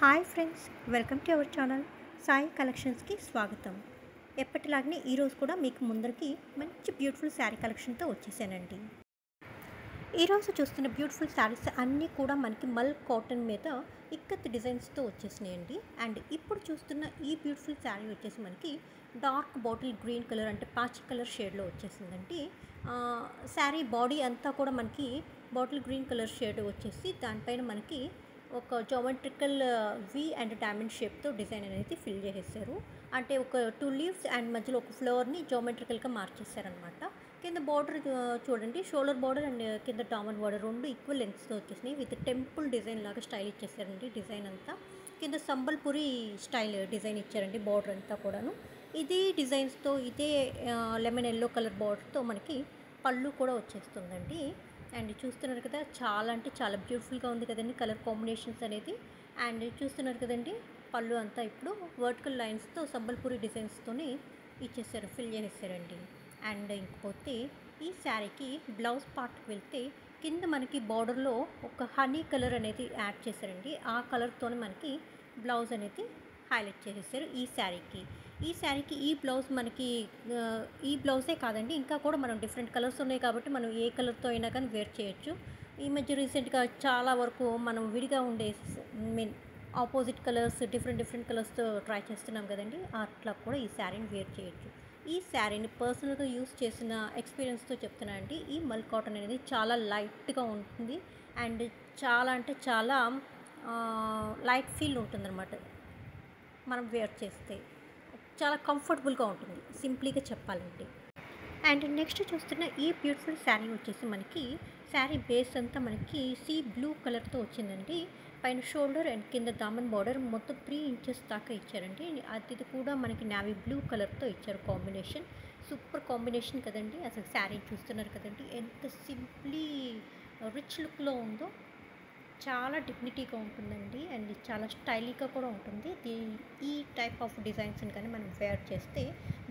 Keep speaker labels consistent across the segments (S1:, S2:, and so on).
S1: Hi friends, welcome to our channel Sai కలెక్షన్స్కి స్వాగతం. ఎప్పటిలాగానే ఈరోజు కూడా మీకు ముందరికి మంచి బ్యూటిఫుల్ శారీ కలెక్షన్తో వచ్చేసానండి. ఈరోజు చూస్తున్న బ్యూటిఫుల్ శారీస్ అన్నీ కూడా మనకి మల్ కాటన్ మీద ఇక్కత్ డిజైన్స్తో వచ్చేసినాయండి. అండ్ ఇప్పుడు చూస్తున్న ఈ బ్యూటిఫుల్ శారీ వచ్చేసి మనకి డార్క్ బాటిల్ గ్రీన్ కలర్ అంటే పాచి కలర్ షేడ్లో వచ్చేసిందండి. శారీ బాడీ అంతా కూడా మనకి బాటిల్ గ్రీన్ కలర్ షేడ్ వచ్చేసి దానిపైన మనకి ఒక జామెట్రికల్ వి అండ్ డైమండ్ షేప్తో డిజైన్ అనేది ఫిల్ చేసేసారు. అంటే ఒక 2 లీవ్స్ అండ్ మధ్యలో ఒక ఫ్లవర్ని జామెట్రికల్గా మార్చేసారనమాట. కింద బార్డర్ చూడండి, షోల్డర్ బార్డర్ అండ్ కింద డామన్ బార్డర్ రెండు ఈక్వల్ లెంత్స్తో వచ్చేసినాయి. విత్ టెంపుల్ డిజైన్ లాగా స్టైల్ ఇచ్చేసారండి. డిజైన్ అంతా కింద సంబల్పురి స్టైల్ డిజైన్ ఇచ్చారండి. బార్డర్ అంతా కూడాను ఇదే డిజైన్స్తో, ఇదే లెమన్ ఎల్లో కలర్ బార్డర్తో మనకి పళ్ళు కూడా వచ్చేస్తుందండి. అండ్ చూస్తున్నారు కదా, చాలా అంటే చాలా బ్యూటిఫుల్గా ఉంది కదండి కలర్ కాంబినేషన్స్ అనేది. అండ్ చూస్తున్నారు కదండి, పళ్ళు అంతా ఇప్పుడు వర్టికల్ లైన్స్తో సంబల్పూరి డిజైన్స్తోనే ఇచ్చేసారు, ఫిల్ చేసేసారండి. అండ్ ఇంకపోతే ఈ శారీకి బ్లౌజ్ పార్ట్కి వెళ్తే కింద మనకి బార్డర్లో ఒక హనీ కలర్ అనేది యాడ్ చేశారండి. ఆ కలర్తోనే మనకి బ్లౌజ్ అనేది హైలైట్ చేసేసారు ఈ శారీకి ఈ బ్లౌజ్ మనకి ఈ బ్లౌజే కాదండి, ఇంకా కూడా మనం డిఫరెంట్ కలర్స్ ఉన్నాయి కాబట్టి మనం ఏ కలర్తో అయినా కానీ వేర్ చేయొచ్చు. ఈ మధ్య రీసెంట్గా చాలా వరకు మనం విడిగా ఉండే మీన్ ఆపోజిట్ కలర్స్ డిఫరెంట్ కలర్స్తో ట్రై చేస్తున్నాం కదండి, అట్లా కూడా ఈ శారీని వేర్ చేయొచ్చు. ఈ శారీని పర్సనల్గా యూస్ చేసిన ఎక్స్పీరియన్స్తో చెప్తున్నా అండి. ఈ మల్ కాటన్ అనేది చాలా లైట్గా ఉంటుంది అండ్ చాలా అంటే చాలా లైట్ ఫీల్ ఉంటుందన్నమాట. మనం వేర్ చేస్తే చాలా కంఫర్టబుల్గా ఉంటుంది, సింప్లీగా చెప్పాలంటే. అండ్ నెక్స్ట్ చూస్తున్న ఈ బ్యూటిఫుల్ శారీ వచ్చేసి మనకి శారీ బేస్ అంతా మనకి సీ బ్లూ కలర్తో వచ్చిందండి. పైన షోల్డర్ అండ్ కింద దామన్ బార్డర్ మొత్తం 3 ఇంచెస్ దాకా ఇచ్చారండి. అది కూడా మనకి నావీ బ్లూ కలర్తో ఇచ్చారు. కాంబినేషన్ సూపర్ కాంబినేషన్ కదండి. అసలు శారీ చూస్తున్నారు కదండి, ఎంత సింప్లీ రిచ్ లుక్లో ఉందో. చాలా డిగ్నిటీగా ఉంటుందండి అండ్ చాలా స్టైలీగా కూడా ఉంటుంది. ఈ టైప్ ఆఫ్ డిజైన్స్ని కానీ మనం వేర్ చేస్తే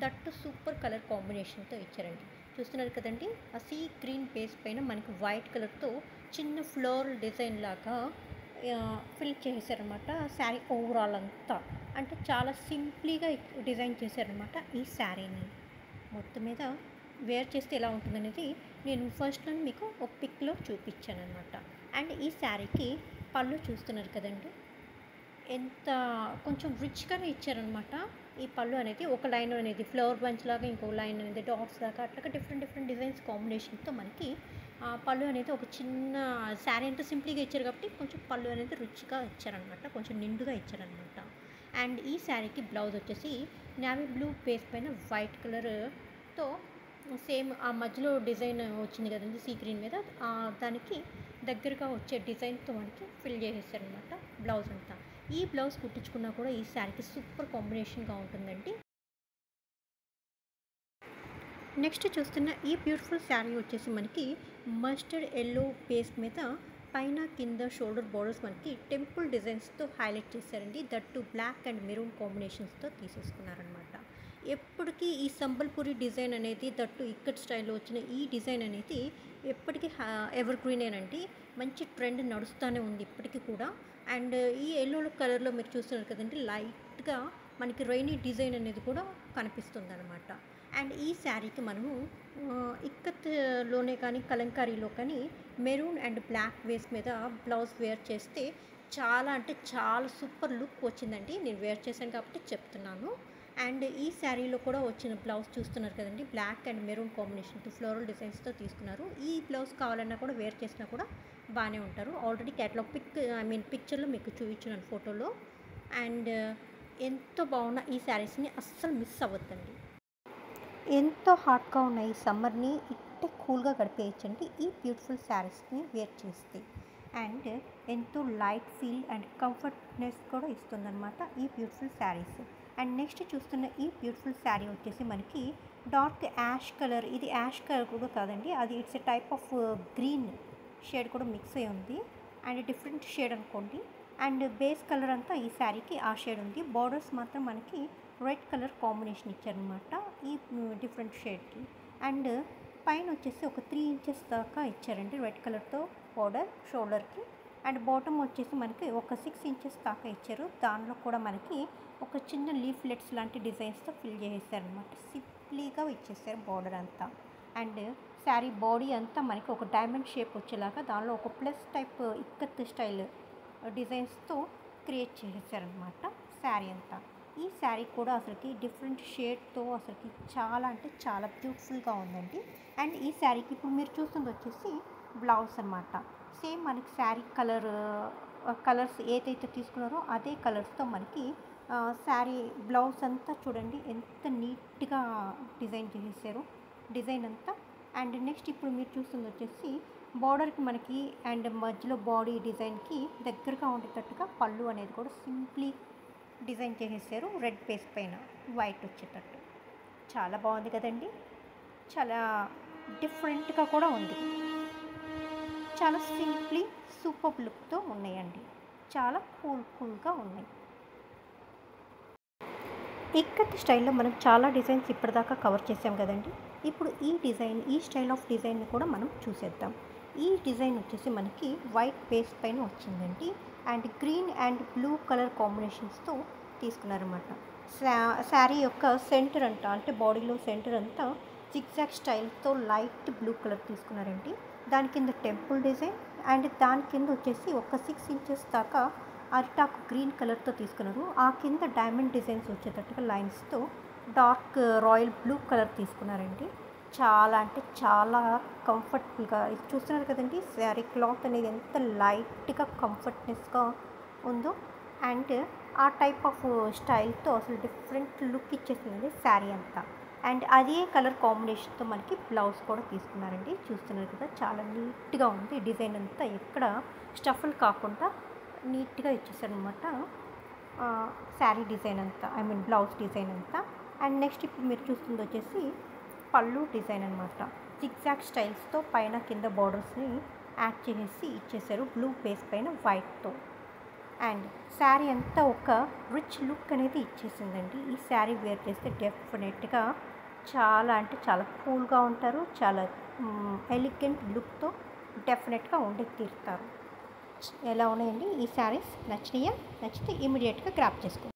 S1: దట్టు సూపర్ కలర్ కాంబినేషన్తో ఇచ్చారండి. చూస్తున్నారు కదండి, ఆ సీ గ్రీన్ బేస్ పైన మనకి వైట్ కలర్తో చిన్న ఫ్లోరల్ డిజైన్ లాగా ఫిల్ చేశారనమాట. శారీ ఓవరాల్ అంతా అంటే చాలా సింప్లీగా డిజైన్ చేశారనమాట. ఈ శారీని మొత్తం మీద వేర్ చేస్తే ఎలా ఉంటుందనేది నేను ఫస్ట్లో మీకు ఒక పిక్లో చూపించాను అనమాట. అండ్ ఈ శారీకి పళ్ళు చూస్తున్నారు కదండి, ఎంత కొంచెం రిచ్గానే ఇచ్చారనమాట. ఈ పళ్ళు అనేది ఒక లైన్ అనేది ఫ్లవర్ బంచ్ లాగా, ఇంకో లైన్ అనేది డాట్స్ లాగా, అట్లా డిఫరెంట్ డిజైన్స్ కాంబినేషన్తో మనకి పళ్ళు అనేది ఒక చిన్న శారీ అంతా సింప్లీగా ఇచ్చారు కాబట్టి కొంచెం పళ్ళు అనేది రిచ్గా ఇచ్చారనమాట, కొంచెం నిండుగా ఇచ్చారనమాట. అండ్ ఈ శారీకి బ్లౌజ్ వచ్చేసి నావీ బ్లూ బేస్ పైన వైట్ కలర్తో సేమ్ ఆ మధ్యలో డిజైన్ వచ్చింది కదండి సీ గ్రీన్ మీద, దానికి దగ్గరగా వచ్చే డిజైన్తో మనకి ఫిల్ చేసేసారనమాట బ్లౌజ్ అంతా. ఈ బ్లౌజ్ కుట్టించుకున్నా కూడా ఈ శారీకి సూపర్ కాంబినేషన్గా ఉంటుందండి. నెక్స్ట్ చూస్తున్న ఈ బ్యూటిఫుల్ శారీ వచ్చేసి మనకి మస్టర్డ్ ఎల్లో బేస్ మీద పైన కింద షోల్డర్ బార్డర్స్ మనకి టెంపుల్ డిజైన్స్తో హైలైట్ చేశారండి. దట్టు బ్లాక్ అండ్ మెరూన్ కాంబినేషన్స్తో తీసేసుకున్నారనమాట. ఎప్పటికీ ఈ సంబల్పూరి డిజైన్ అనేది దట్టు ఇక్కట్ స్టైల్లో వచ్చిన ఈ డిజైన్ అనేది ఎప్పటికీ ఎవర్ గ్రీనేనండి. మంచి ట్రెండ్ నడుస్తూనే ఉంది ఇప్పటికీ కూడా. అండ్ ఈ ఎల్లో కలర్లో మీరు చూస్తున్నారు కదండి, లైట్గా మనకి రైనీ డిజైన్ అనేది కూడా కనిపిస్తుంది అనమాట. అండ్ ఈ శారీకి మనము ఇక్కత్లోనే కానీ కలంకారీలో కానీ మెరూన్ అండ్ బ్లాక్ వేస్ మీద బ్లౌజ్ వేర్ చేస్తే చాలా అంటే చాలా సూపర్ లుక్ వచ్చిందండి. నేను వేర్ చేశాను కాబట్టి చెప్తున్నాను. అండ్ ఈ శారీలో కూడా వచ్చిన బ్లౌజ్ చూస్తున్నారు కదండి, బ్లాక్ అండ్ మెరూన్ కాంబినేషన్తో ఫ్లోరల్ డిజైన్స్తో తీసుకున్నారు. ఈ బ్లౌజ్ కావాలన్నా కూడా వేర్ చేసినా కూడా బాగానే ఉంటారు. ఆల్రెడీ క్యాటలాగ్ పిక్చర్లో మీకు చూపించాను ఫోటోలో. అండ్ ఎంతో బాగున్న ఈ శారీస్ని అస్సలు మిస్ అవ్వద్దండి. ఎంతో హాట్గా ఉన్న ఈ సమ్మర్ని ఇట్టే కూల్గా గడిపేయచ్చండి ఈ బ్యూటిఫుల్ శారీస్ని వేర్ చేస్తే. అండ్ ఎంతో లైట్ ఫీల్ అండ్ కంఫర్ట్నెస్ కూడా ఇస్తుందన్నమాట ఈ బ్యూటిఫుల్ శారీస్. అండ్ నెక్స్ట్ చూస్తున్న ఈ బ్యూటిఫుల్ శారీ వచ్చేసి మనకి డార్క్ యాష్ కలర్. ఇది యాష్ కలర్ కూడా కాదండి, అది it's a type of green shade కూడా మిక్స్ అయి ఉంది. అండ్ డిఫరెంట్ షేడ్ అనుకోండి. అండ్ బేస్ కలర్ అంతా ఈ శారీకి ఆ షేడ్ ఉంది. బార్డర్స్ మాత్రం మనకి రెడ్ కలర్ కాంబినేషన్ ఇచ్చారనమాట ఈ డిఫరెంట్ షేడ్కి. అండ్ పైన వచ్చేసి ఒక 3 ఇంచెస్ దాకా ఇచ్చారండి రెడ్ కలర్తో బార్డర్ షోల్డర్కి. అండ్ బాటమ్ వచ్చేసి మనకి ఒక 6 ఇంచెస్ దాకా ఇచ్చారు. దానిలో కూడా మనకి ఒక చిన్న లీఫ్లెట్స్ లాంటి డిజైన్స్తో ఫిల్ చేసేసారనమాట. సింప్లీగా ఇచ్చేసారు బార్డర్ అంతా. అండ్ శారీ బాడీ అంతా మనకి ఒక డైమండ్ షేప్ వచ్చేలాగా దానిలో ఒక ప్లస్ టైప్ ఇక్కత్ స్టైల్ డిజైన్స్తో క్రియేట్ చేసేసారనమాట శారీ అంతా. ఈ శారీ కూడా అసలుకి డిఫరెంట్ షేడ్తో అసలుకి చాలా అంటే చాలా బ్యూటిఫుల్గా ఉందండి. అండ్ ఈ శారీకి ఇప్పుడు మీరు చూస్తుంది వచ్చేసి బ్లౌజ్ అనమాట. సేమ్ మనకి శారీ కలర్స్ ఏదైతే తీసుకున్నారో అదే కలర్స్తో మనకి శారీ బ్లౌజ్ అంతా చూడండి ఎంత నీట్గా డిజైన్ చేసేసారు డిజైన్ అంతా. అండ్ నెక్స్ట్ ఇప్పుడు మీరు చూస్తుంది వచ్చేసి బార్డర్కి మనకి అండ్ మధ్యలో బాడీ డిజైన్కి దగ్గరగా ఉండేటట్టుగా పళ్ళు అనేది కూడా సింప్లీ డిజైన్ చేసేసారు. రెడ్ బేస్ పైన వైట్ వచ్చేటట్టు చాలా బాగుంది కదండి. చాలా డిఫరెంట్గా కూడా ఉంది. చాలా సింప్లీ సూపర్ లుక్తో ఉన్నాయండి. చాలా కూల్గా ఉన్నాయి. ఇక్కత్ స్టైల్లో మనం చాలా డిజైన్స్ ఇప్పటిదాకా కవర్ చేసాం కదండి. ఇప్పుడు ఈ స్టైల్ ఆఫ్ డిజైన్ని కూడా మనం చూసేద్దాం. ఈ డిజైన్ వచ్చేసి మనకి వైట్ బేస్ పైన వచ్చిందండి. And green and blue colour కాంబినేషన్స్తో తీసుకున్నారన్నమాట. శారీ యొక్క సెంటర్ అంతా అంటే బాడీలో సెంటర్ అంతా జిగ్జాగ్ స్టైల్తో లైట్ బ్లూ కలర్ తీసుకున్నారండి. దాని కింద టెంపుల్ డిజైన్ అండ్ దాని కింద వచ్చేసి ఒక 6 ఇంచెస్ దాకా అరిటాకు గ్రీన్ కలర్తో తీసుకున్నారు. ఆ కింద డైమండ్ డిజైన్స్ వచ్చేటట్టుగా లైన్స్తో డార్క్ రాయల్ బ్లూ కలర్ తీసుకున్నారండి. చాలా అంటే చాలా కంఫర్టబుల్గా చూస్తున్నారు కదండి. శారీ క్లాత్ అనేది ఎంత లైట్గా కంఫర్ట్నెస్గా ఉందో. అండ్ ఆ టైప్ ఆఫ్ స్టైల్తో అసలు డిఫరెంట్ లుక్ ఇచ్చేసిందండి శారీ అంతా. అండ్ అదే కలర్ కాంబినేషన్తో మనకి బ్లౌజ్ కూడా తీసుకున్నారండి. చూస్తున్నారు కదా చాలా నీట్గా ఉంది. డిజైన్ అంతా ఎక్కడ స్టఫల్ కాకుండా నీట్గా ఇచ్చేసారనమాట శారీ డిజైన్ అంతా, బ్లౌజ్ డిజైన్ అంతా. అండ్ నెక్స్ట్ ఇప్పుడు మీరు చూస్తుంది వచ్చేసి పళ్ళు డిజైన్ అనమాట. జిగ్జాగ్ స్టైల్స్తో పైన కింద బార్డర్స్ని యాడ్ చేసి ఇచ్చేసారు బ్లూ బేస్ పైన వైట్తో. అండ్ శారీ అంతా ఒక రిచ్ లుక్ అనేది ఇచ్చేసిందండి. ఈ శారీ వేర్ చేస్తే డెఫినెట్గా చాలా అంటే చాలా కూల్గా ఉంటారు. చాలా ఎలిగెంట్ లుక్తో డెఫినెట్గా ఉండి తీరుతారు. ఎలా ఉన్నాయండి ఈ శారీస్? నచ్చితే ఇమీడియట్గా గ్రాప్ చేసుకోండి.